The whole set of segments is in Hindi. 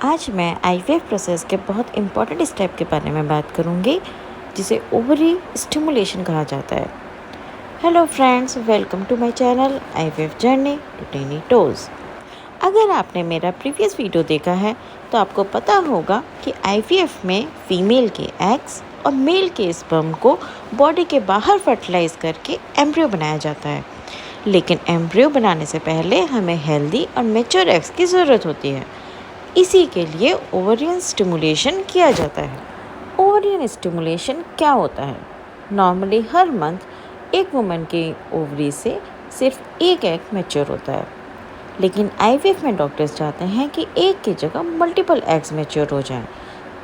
आज मैं आईवीएफ प्रोसेस के बहुत इम्पॉर्टेंट स्टेप के बारे में बात करूंगी, जिसे ओवरी स्टिमुलेशन कहा जाता है। Hello friends, welcome to my channel IVF journey to tiny toes. अगर आपने मेरा प्रीवियस वीडियो देखा है तो आपको पता होगा कि आईवीएफ में फीमेल के एग्स और मेल के स्पर्म को बॉडी के बाहर फर्टिलाइज करके एम्ब्रियो बनाया जाता है। लेकिन एम्ब्रियो बनाने से पहले हमें हेल्दी और मैच्योर एग्स की ज़रूरत होती है। इसी के लिए ओवरियन स्टिमुलेशन किया जाता है। ओवरियन स्टिमुलेशन क्या होता है? नॉर्मली हर मंथ एक वुमन के ओवरी से सिर्फ एक एग मैच्योर होता है, लेकिन आईवीएफ में डॉक्टर्स चाहते हैं कि एक की जगह मल्टीपल एग्स मैच्योर हो जाएं,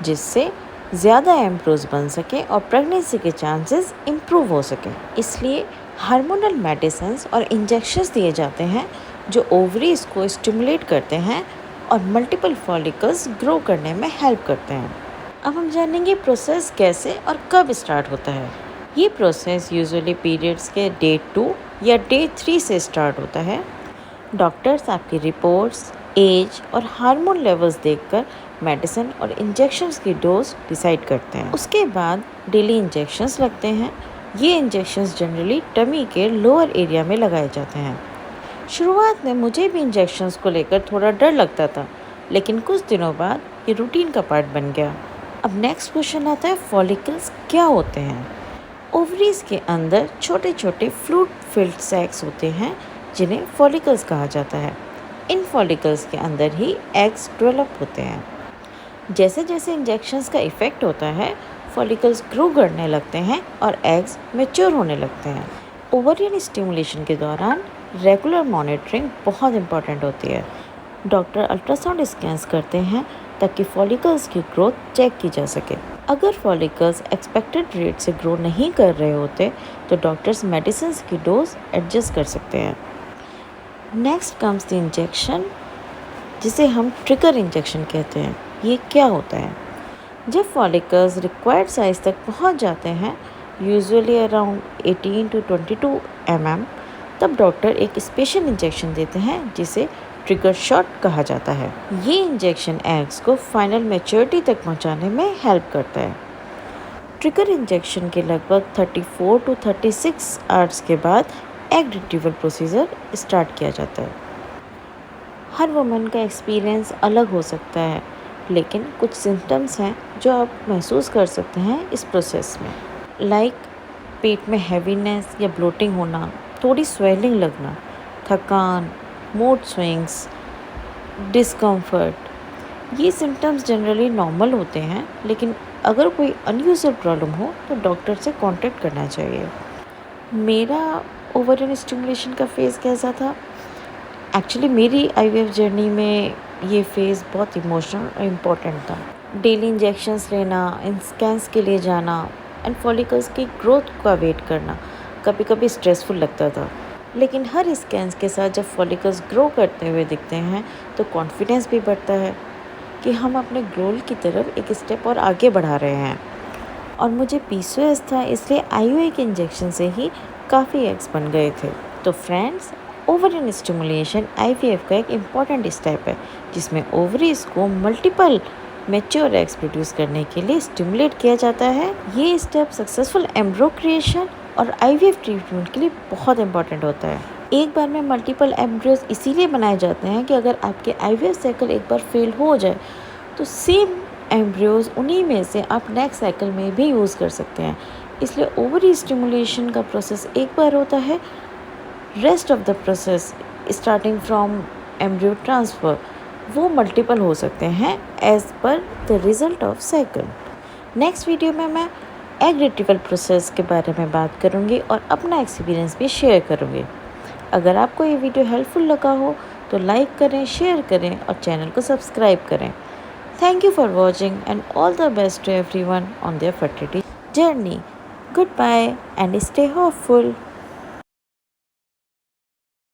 जिससे ज़्यादा एम्ब्रियोज बन सके और प्रेगनेंसी के चांसेस इम्प्रूव हो सकें। इसलिए हार्मोनल मेडिसिन्स और इंजेक्शंस दिए जाते हैं जो ओवरीज को स्टिमुलेट करते हैं और मल्टीपल फॉलिकल्स ग्रो करने में हेल्प करते हैं। अब हम जानेंगे प्रोसेस कैसे और कब स्टार्ट होता है। ये प्रोसेस यूजुअली पीरियड्स के डे 2 या डे 3 से स्टार्ट होता है। डॉक्टर्स आपकी रिपोर्ट्स, एज और हार्मोन लेवल्स देखकर मेडिसिन और इंजेक्शंस की डोज डिसाइड करते हैं। उसके बाद डेली इंजेक्शंस लगते हैं। ये इंजेक्शंस जनरली टमी के लोअर एरिया में लगाए जाते हैं। शुरुआत में मुझे भी इंजेक्शंस को लेकर थोड़ा डर लगता था, लेकिन कुछ दिनों बाद ये रूटीन का पार्ट बन गया। अब नेक्स्ट क्वेश्चन आता है, फॉलिकल्स क्या होते हैं? ओवरीज के अंदर छोटे छोटे फ्लूइड फिल्ड सैक्स होते हैं जिन्हें फॉलिकल्स कहा जाता है। इन फॉलिकल्स के अंदर ही एग्स डेवलप होते हैं। जैसे जैसे इंजेक्शंस का इफ़ेक्ट होता है, फॉलिकल्स ग्रो करने लगते हैं और एग्स मैच्योर होने लगते हैं। ओवरियन स्टिमुलेशन के दौरान रेगुलर मॉनिटरिंग बहुत इम्पॉर्टेंट होती है। डॉक्टर अल्ट्रासाउंड स्कैन्स करते हैं ताकि फॉलिकल्स की ग्रोथ चेक की जा सके। अगर फॉलिकल्स एक्सपेक्टेड रेट से ग्रो नहीं कर रहे होते तो डॉक्टर्स मेडिसिन की डोज एडजस्ट कर सकते हैं। नेक्स्ट कम्स द इंजेक्शन, जिसे हम ट्रिगर इंजेक्शन कहते हैं। ये क्या होता है? जब फॉलिकल्स रिक्वायर्ड साइज तक पहुंच जाते हैं, यूजुअली अराउंड 18 to 22 mm, तब डॉक्टर एक स्पेशल इंजेक्शन देते हैं जिसे ट्रिगर शॉट कहा जाता है। ये इंजेक्शन एग्स को फाइनल मैच्योरिटी तक पहुंचाने में हेल्प करता है। ट्रिगर इंजेक्शन के लगभग 34 to 36 आवर्स के बाद एग रिट्रीवल प्रोसीजर स्टार्ट किया जाता है। हर वुमन का एक्सपीरियंस अलग हो सकता है, लेकिन कुछ सिम्टम्स हैं जो आप महसूस कर सकते हैं इस प्रोसेस में, लाइक पेट में हैवीनेस या ब्लोटिंग होना, थोड़ी स्वेलिंग लगना, थकान, मूड स्विंग्स, डिस्कम्फर्ट। ये सिम्टम्स जनरली नॉर्मल होते हैं, लेकिन अगर कोई अनयूजुअल प्रॉब्लम हो तो डॉक्टर से कांटेक्ट करना चाहिए। मेरा ओवरियन स्टिमुलेशन का फेज़ कैसा था? एक्चुअली मेरी आईवीएफ जर्नी में ये फेज़ बहुत इमोशनल और इम्पोर्टेंट था। डेली इंजेक्शंस लेना, इन स्कैन्स के लिए जाना एंड फॉलिकल्स की ग्रोथ का वेट करना कभी कभी स्ट्रेसफुल लगता था, लेकिन हर स्कैन्स के साथ जब फॉलिकल्स ग्रो करते हुए दिखते हैं तो कॉन्फिडेंस भी बढ़ता है कि हम अपने गोल की तरफ एक स्टेप और आगे बढ़ा रहे हैं। और मुझे पीसीओएस था, इसलिए आईयूआई के इंजेक्शन से ही काफ़ी एग्स बन गए थे। तो फ्रेंड्स, ओवरियन स्टिमुलेशन आईवीएफ का एक इम्पॉर्टेंट स्टेप है जिसमें ओवरीज को मल्टीपल मैच्योर एग्स प्रोड्यूस करने के लिए स्टिमुलेट किया जाता है। ये स्टेप सक्सेसफुल एम्ब्रियो क्रिएशन और आईवीएफ ट्रीटमेंट के लिए बहुत इंपॉर्टेंट होता है। एक बार में मल्टीपल एम्ब्रियोज इसीलिए बनाए जाते हैं कि अगर आपके आईवीएफ साइकिल एक बार फेल हो जाए तो सेम एम्ब्रियोज उन्हीं में से आप नेक्स्ट साइकिल में भी यूज़ कर सकते हैं। इसलिए ओवरी स्टिमुलेशन का प्रोसेस एक बार होता है। Rest of the process starting from embryo transfer वो मल्टीपल हो सकते हैं as per the result of cycle. Next video में मैं एग रिट्रीवल प्रोसेस के बारे में बात करूंगी और अपना एक्सपीरियंस भी शेयर करूंगी। अगर आपको ये वीडियो हेल्पफुल लगा हो तो लाइक करें, शेयर करें और चैनल को सब्सक्राइब करें। Thank you for watching and all the best to everyone on their fertility journey. Goodbye and stay hopeful.